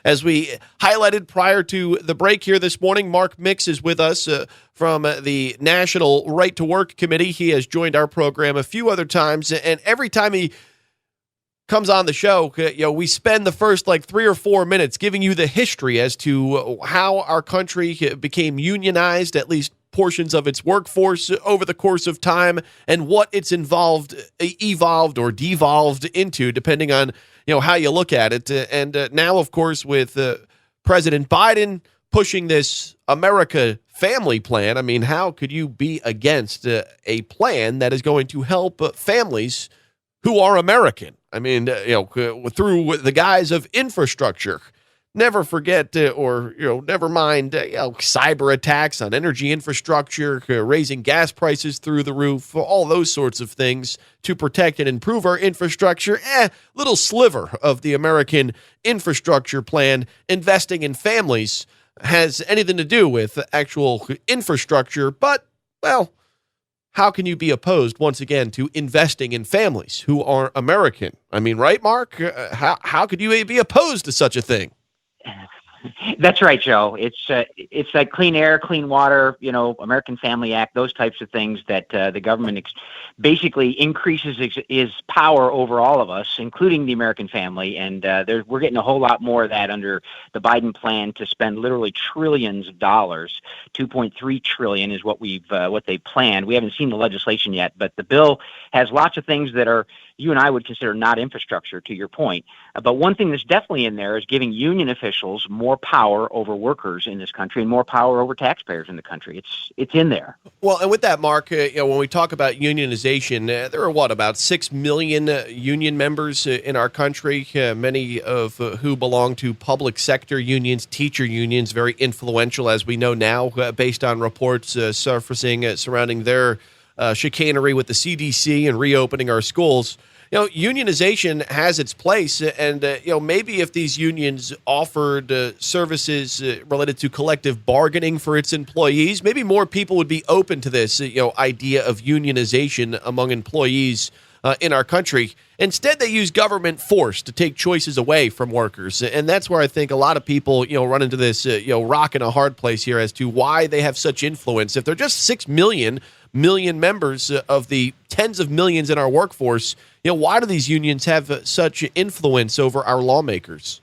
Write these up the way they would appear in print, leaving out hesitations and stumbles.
As we highlighted prior to the break here this morning, Mark Mix is with us from the National Right to Work Committee. He has joined our program a few other times, and every time he comes on the show, we spend the first 3 or 4 minutes giving you the history as to how our country became unionized, at least portions of its workforce over the course of time, and what it's evolved or devolved into, depending on how you look at it. And now, of course, with President Biden pushing this America family plan, I mean, how could you be against a plan that is going to help families who are American? I mean, through the guise of infrastructure. Never forget never mind cyber attacks on energy infrastructure, raising gas prices through the roof, all those sorts of things to protect and improve our infrastructure. Little sliver of the American infrastructure plan investing in families has anything to do with actual infrastructure, but, well, how can you be opposed, once again, to investing in families who are American? I mean, right, Mark? How could you be opposed to such a thing? That's right, Joe. It's like clean air, clean water, American Family Act, those types of things that the government basically increases its power over all of us, including the American family. And we're getting a whole lot more of that under the Biden plan to spend literally trillions of dollars. $2.3 trillion is what they planned. We haven't seen the legislation yet, but the bill has lots of things that are you and I would consider not infrastructure, to your point. But one thing that's definitely in there is giving union officials more power over workers in this country and more power over taxpayers in the country. It's in there. Well, and with that, Mark, when we talk about unionization, there are about 6 million union members in our country, many of who belong to public sector unions, teacher unions, very influential, as we know now, based on reports surfacing surrounding their chicanery with the CDC and reopening our schools. Unionization has its place, and maybe if these unions offered services related to collective bargaining for its employees, maybe more people would be open to this idea of unionization among employees in our country. Instead, they use government force to take choices away from workers, and that's where I think a lot of people run into this rock and a hard place here as to why they have such influence. If they're just 6 million members of the tens of millions in our workforce, why do these unions have such influence over our lawmakers?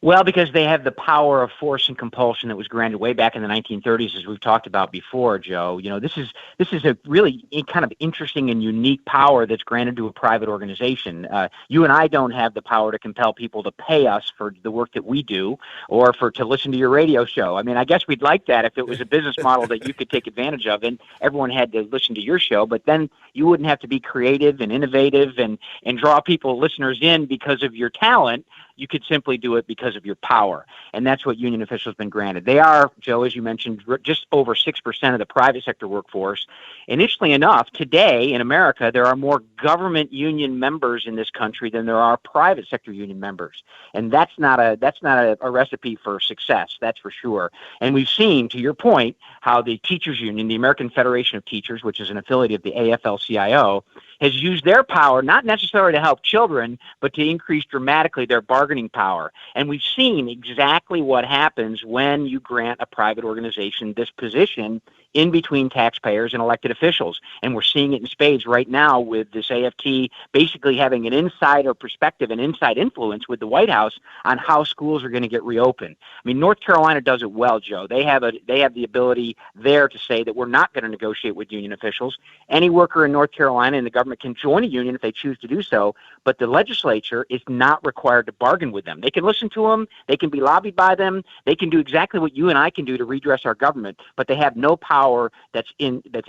Well, because they have the power of force and compulsion that was granted way back in the 1930s, as we've talked about before, Joe. This is a really kind of interesting and unique power that's granted to a private organization. You and I don't have the power to compel people to pay us for the work that we do or to listen to your radio show. I mean, I guess we'd like that if it was a business model that you could take advantage of and everyone had to listen to your show, but then you wouldn't have to be creative and innovative and draw listeners in because of your talent. You could simply do it because of your power. And that's what union officials have been granted. They are, Joe, as you mentioned, just over 6% of the private sector workforce. And interestingly enough, today in America, there are more government union members in this country than there are private sector union members. And that's not a recipe for success, that's for sure. And we've seen, to your point, how the teachers union, the American Federation of Teachers, which is an affiliate of the AFL-CIO, has used their power not necessarily to help children, but to increase dramatically their bargaining power. And we've seen exactly what happens when you grant a private organization this position in between taxpayers and elected officials. And we're seeing it in spades right now with this AFT basically having an insider perspective and inside influence with the White House on how schools are going to get reopened. I mean, North Carolina does it well, Joe. They have the ability there to say that we're not going to negotiate with union officials. Any worker in North Carolina and the government can join a union if they choose to do so, but the legislature is not required to bargain with them. They can listen to them, they can be lobbied by them, they can do exactly what you and I can do to redress our government, but they have no power that's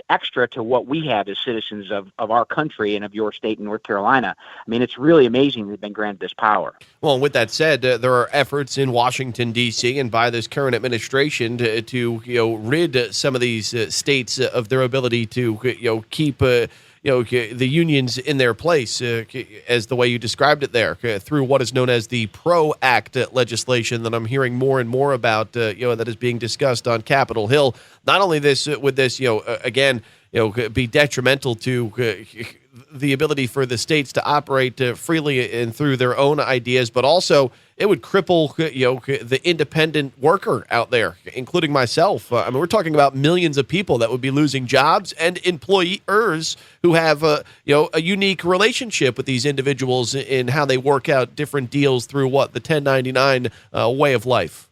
extra to what we have as citizens of our country and of your state in North Carolina. I mean, it's really amazing they've been granted this power. Well, and with that said, there are efforts in Washington, D.C. and by this current administration to rid some of these states of their ability to keep the unions in their place, as the way you described it there, through what is known as the PRO Act legislation that I'm hearing more and more about, that is being discussed on Capitol Hill. Not only would this, again, be detrimental to the ability for the states to operate freely and through their own ideas, but also it would cripple the independent worker out there, including myself. I mean, we're talking about millions of people that would be losing jobs, and employers who have a unique relationship with these individuals in how they work out different deals through the 1099 way of life.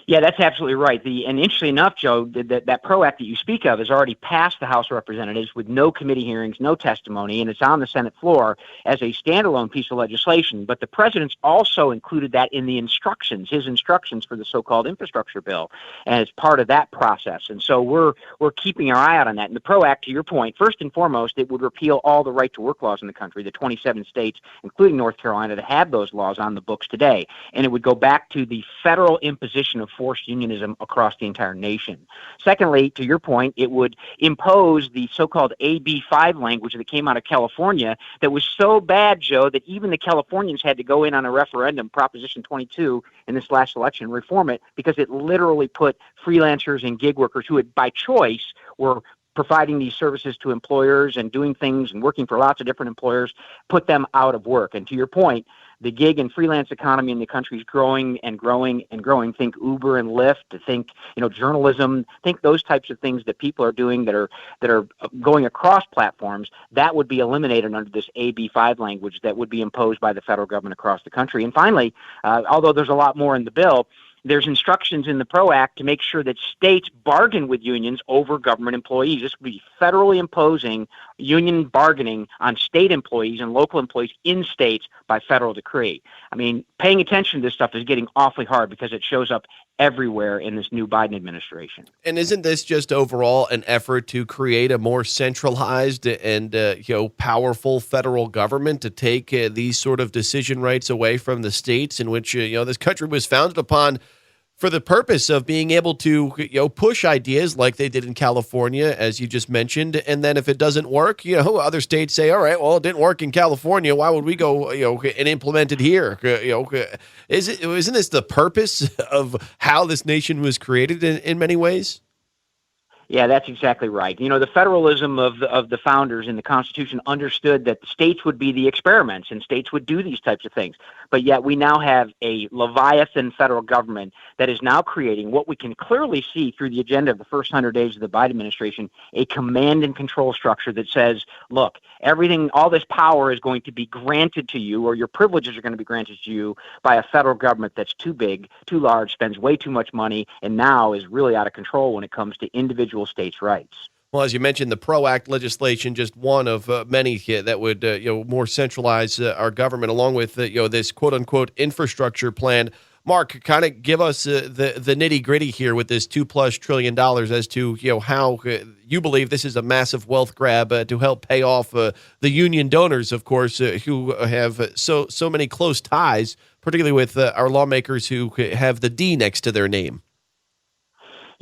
Yeah, that's absolutely right. And interestingly enough, Joe, that PRO Act that you speak of has already passed the House of Representatives with no committee hearings, no testimony, and it's on the Senate floor as a standalone piece of legislation. But the president's also included that in the his instructions for the so-called infrastructure bill, and it's part of that process. And so we're keeping our eye out on that. And the PRO Act, to your point, first and foremost, it would repeal all the right-to-work laws in the country, the 27 states, including North Carolina, that have those laws on the books today. And it would go back to the federal imposition of forced unionism across the entire nation. Secondly, to your point, it would impose the so-called AB5 language that came out of California that was so bad, Joe, that even the Californians had to go in on a referendum, Proposition 22, in this last election, and reform it, because it literally put freelancers and gig workers who had, by choice, were providing these services to employers and doing things and working for lots of different employers, put them out of work. And to your point, the gig and freelance economy in the country is growing and growing and growing. Think Uber and Lyft, think journalism, think those types of things that people are doing that are going across platforms. That would be eliminated under this AB5 language that would be imposed by the federal government across the country. And finally, although there's a lot more in the bill, there's instructions in the PRO Act to make sure that states bargain with unions over government employees. This would be federally imposing union bargaining on state employees and local employees in states by federal decree. I mean, paying attention to this stuff is getting awfully hard because it shows up everywhere in this new Biden administration. And isn't this just overall an effort to create a more centralized and powerful federal government to take these sort of decision rights away from the states, in which this country was founded upon for the purpose of being able to push ideas like they did in California, as you just mentioned, and then if it doesn't work, other states say, all right, well, it didn't work in California, why would we go and implement it here? Isn't this the purpose of how this nation was created in many ways? Yeah, that's exactly right. The federalism of the founders in the Constitution understood that the states would be the experiments and states would do these types of things. But yet we now have a Leviathan federal government that is now creating what we can clearly see through the agenda of the first 100 days of the Biden administration, a command and control structure that says, look, all this power is going to be granted to you, or your privileges are going to be granted to you by a federal government that's too big, too large, spends way too much money, and now is really out of control when it comes to individual states' rights. Well, as you mentioned, the PRO Act legislation, just one of many that would more centralize our government, along with this quote unquote infrastructure plan. Mark, kind of give us the nitty gritty here with this $2+ trillion as to how you believe this is a massive wealth grab to help pay off the union donors, of course, who have so many close ties, particularly with our lawmakers who have the D next to their name.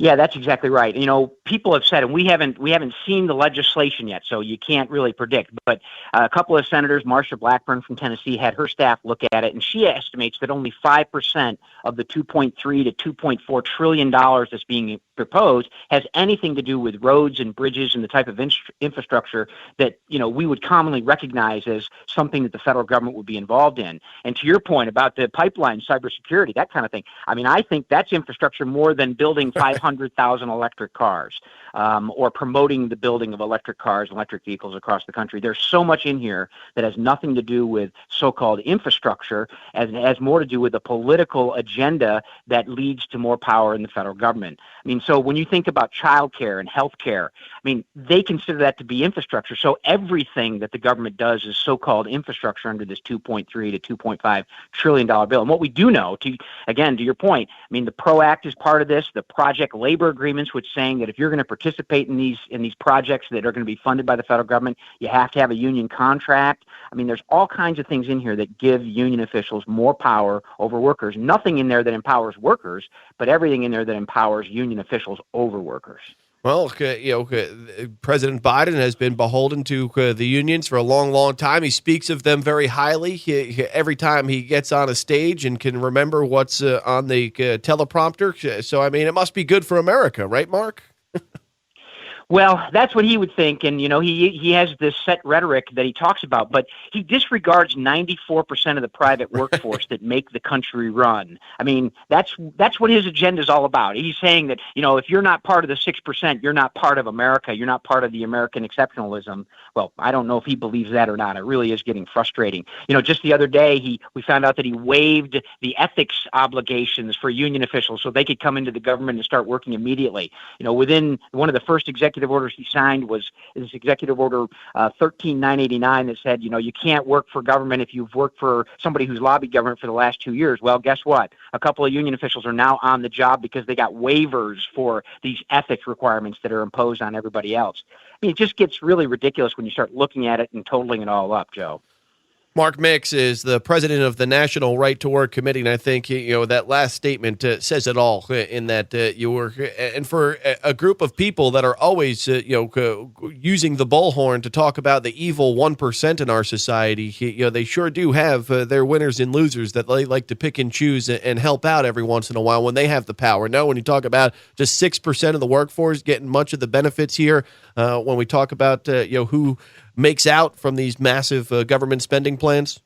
Yeah, that's exactly right. People have said, and we haven't seen the legislation yet, so you can't really predict. But a couple of senators, Marsha Blackburn from Tennessee, had her staff look at it, and she estimates that only 5% of the $2.3 to $2.4 trillion that's being proposed has anything to do with roads and bridges and the type of infrastructure that we would commonly recognize as something that the federal government would be involved in. And to your point about the pipeline, cybersecurity, that kind of thing, I think that's infrastructure more than building 500,000 electric cars or promoting the building of electric cars, electric vehicles across the country. There's so much in here that has nothing to do with so-called infrastructure, and it has more to do with a political agenda that leads to more power in the federal government. So when you think about childcare and healthcare, they consider that to be infrastructure. So everything that the government does is so-called infrastructure under this $2.3 to $2.5 trillion bill. And what we do know, to your point, the PRO Act is part of this. The project labor agreements, which saying that if you're going to participate in these projects that are going to be funded by the federal government, you have to have a union contract. There's all kinds of things in here that give union officials more power over workers. Nothing in there that empowers workers, but everything in there that empowers union officials over workers. Well, President Biden has been beholden to the unions for a long, long time. He speaks of them very highly every time he gets on a stage and can remember what's on the teleprompter. So, it must be good for America, right, Mark? Well, that's what he would think, and he has this set rhetoric that he talks about, but he disregards 94% of the private workforce that make the country run. I mean, that's what his agenda is all about. He's saying that if you're not part of the 6%, you're not part of America. You're not part of the American exceptionalism. Well, I don't know if he believes that or not. It really is getting frustrating. Just the other day, we found out that he waived the ethics obligations for union officials so they could come into the government and start working immediately. Within one of the first executive orders he signed was this Executive Order 13989 that said, you can't work for government if you've worked for somebody who's lobbied government for the last 2 years. Well, guess what? A couple of union officials are now on the job because they got waivers for these ethics requirements that are imposed on everybody else. I mean, it just gets really ridiculous when you start looking at it and totaling it all up, Joe. Mark Mix is the president of the National Right to Work Committee, and I think that last statement says it all. In that you were, and for a group of people that are always using the bullhorn to talk about the evil 1% in our society, they sure do have their winners and losers that they like to pick and choose and help out every once in a while when they have the power. No, when you talk about just 6% of the workforce getting much of the benefits here, when we talk about who makes out from these massive government spending plans?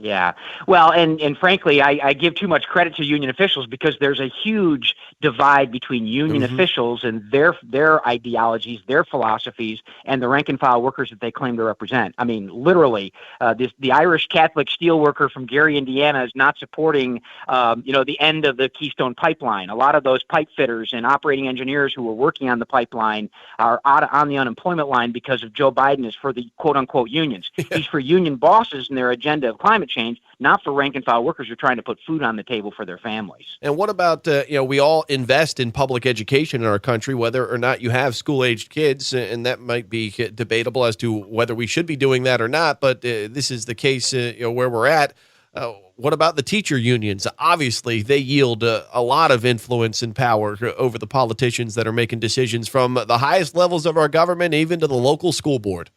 Yeah. Well, and frankly, I give too much credit to union officials because there's a huge divide between union officials and their ideologies, their philosophies, and the rank and file workers that they claim to represent. I mean, literally, the Irish Catholic steelworker from Gary, Indiana, is not supporting, the end of the Keystone Pipeline. A lot of those pipe fitters and operating engineers who were working on the pipeline are on the unemployment line because of Joe Biden is for the quote unquote unions. Yeah. He's for union bosses and their agenda of climate change, not for rank and file workers who are trying to put food on the table for their families. And what about, we all invest in public education in our country, whether or not you have school-aged kids, and that might be debatable as to whether we should be doing that or not, but this is the case where we're at. What about the teacher unions? Obviously, they yield a lot of influence and power over the politicians that are making decisions from the highest levels of our government, even to the local school board.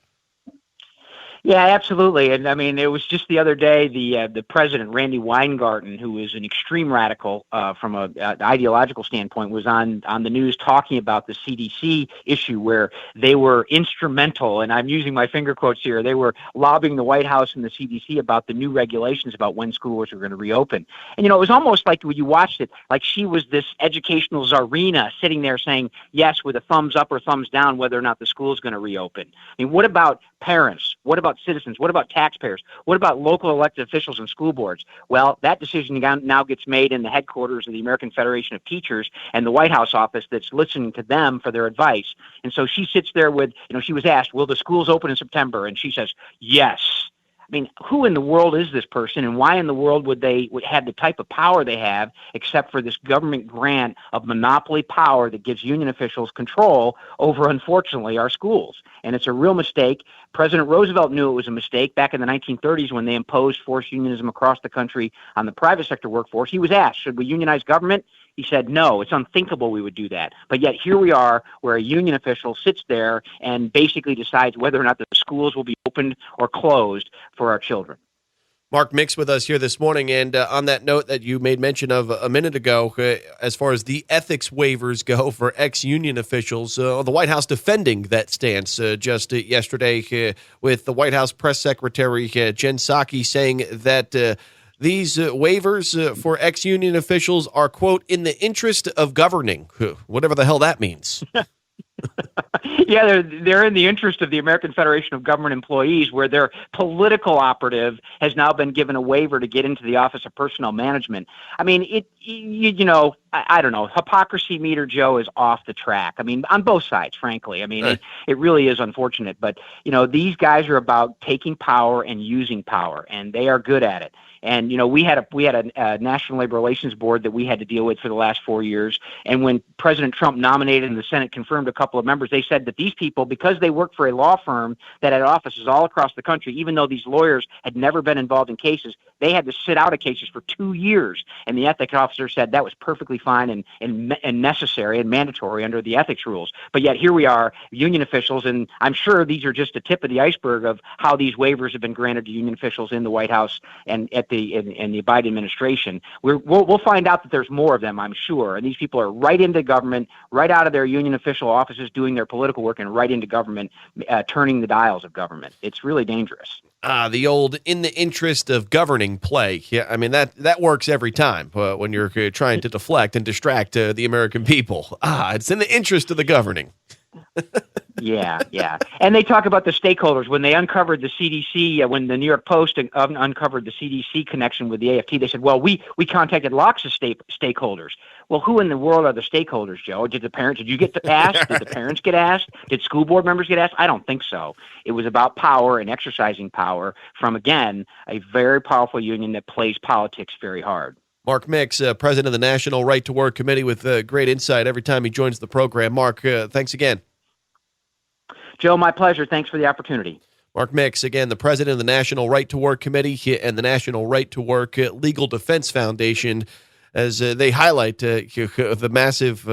Yeah, absolutely. And I mean, it was just the other day, the president, Randy Weingarten, who is an extreme radical from an ideological standpoint, was on the news talking about the CDC issue where they were instrumental, and I'm using my finger quotes here, they were lobbying the White House and the CDC about the new regulations about when schools were going to reopen. And, it was almost like when you watched it, like she was this educational czarina sitting there saying yes with a thumbs up or thumbs down whether or not the school is going to reopen. I mean, what about parents? What about citizens? What about taxpayers? What about local elected officials and school boards? Well, that decision now gets made in the headquarters of the American Federation of Teachers and the White House office that's listening to them for their advice. And so she sits there with, she was asked, will the schools open in September? And she says, yes. I mean, who in the world is this person, and why in the world would they have the type of power they have except for this government grant of monopoly power that gives union officials control over, unfortunately, our schools? And it's a real mistake. President Roosevelt knew it was a mistake back in the 1930s when they imposed forced unionism across the country on the private sector workforce. He was asked, should we unionize government? He said, no, it's unthinkable we would do that. But yet here we are where a union official sits there and basically decides whether or not the schools will be opened or closed for our children. Mark Mix with us here this morning, and on that note that you made mention of a minute ago, as far as the ethics waivers go for ex-union officials, the White House defending that stance just yesterday with the White House press secretary Jen Psaki saying that these waivers for ex-union officials are, quote, in the interest of governing, whatever the hell that means. Yeah, they're in the interest of the American Federation of Government Employees, where their political operative has now been given a waiver to get into the Office of Personnel Management. I mean, I don't know. Hypocrisy meter, Joe, is off the track. I mean, on both sides, frankly. I mean, right. It really is unfortunate. But, these guys are about taking power and using power, and they are good at it. And, we had a National Labor Relations Board that we had to deal with for the last 4 years. And when President Trump nominated and the Senate confirmed a couple of members, they said that these people, because they work for a law firm that had offices all across the country, even though these lawyers had never been involved in cases, they had to sit out of cases for 2 years. And the ethics officer said that was perfectly fine and necessary and mandatory under the ethics rules. But yet here we are, union officials, and I'm sure these are just the tip of the iceberg of how these waivers have been granted to union officials in the White House and at the in the Biden administration. We'll find out that there's more of them, I'm sure. And these people are right into government, right out of their union official offices, doing their political work, and right into government, turning the dials of government. It's really dangerous. The old "in the interest of governing" play. Yeah, I mean that works every time when you're trying to deflect and distract the American people. It's in the interest of the governing. Yeah. And they talk about the stakeholders. When they uncovered the CDC, when the New York Post uncovered the CDC connection with the AFT, they said, well, we contacted lots of stakeholders. Well, who in the world are the stakeholders, Joe? Did you get asked? Did the parents get asked? Did school board members get asked? I don't think so. It was about power and exercising power from, again, a very powerful union that plays politics very hard. Mark Mix, president of the National Right to Work Committee, with great insight every time he joins the program. Mark, thanks again. Joe, my pleasure. Thanks for the opportunity. Mark Mix, again, the president of the National Right to Work Committee and the National Right to Work Legal Defense Foundation, as they highlight the massive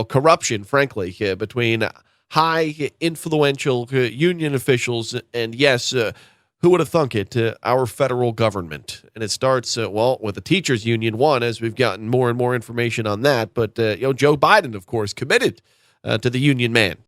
corruption, frankly, between high influential union officials and, yes, who would have thunk it, our federal government. And it starts, with the teachers union, as we've gotten more and more information on that. But, Joe Biden, of course, committed to the union man.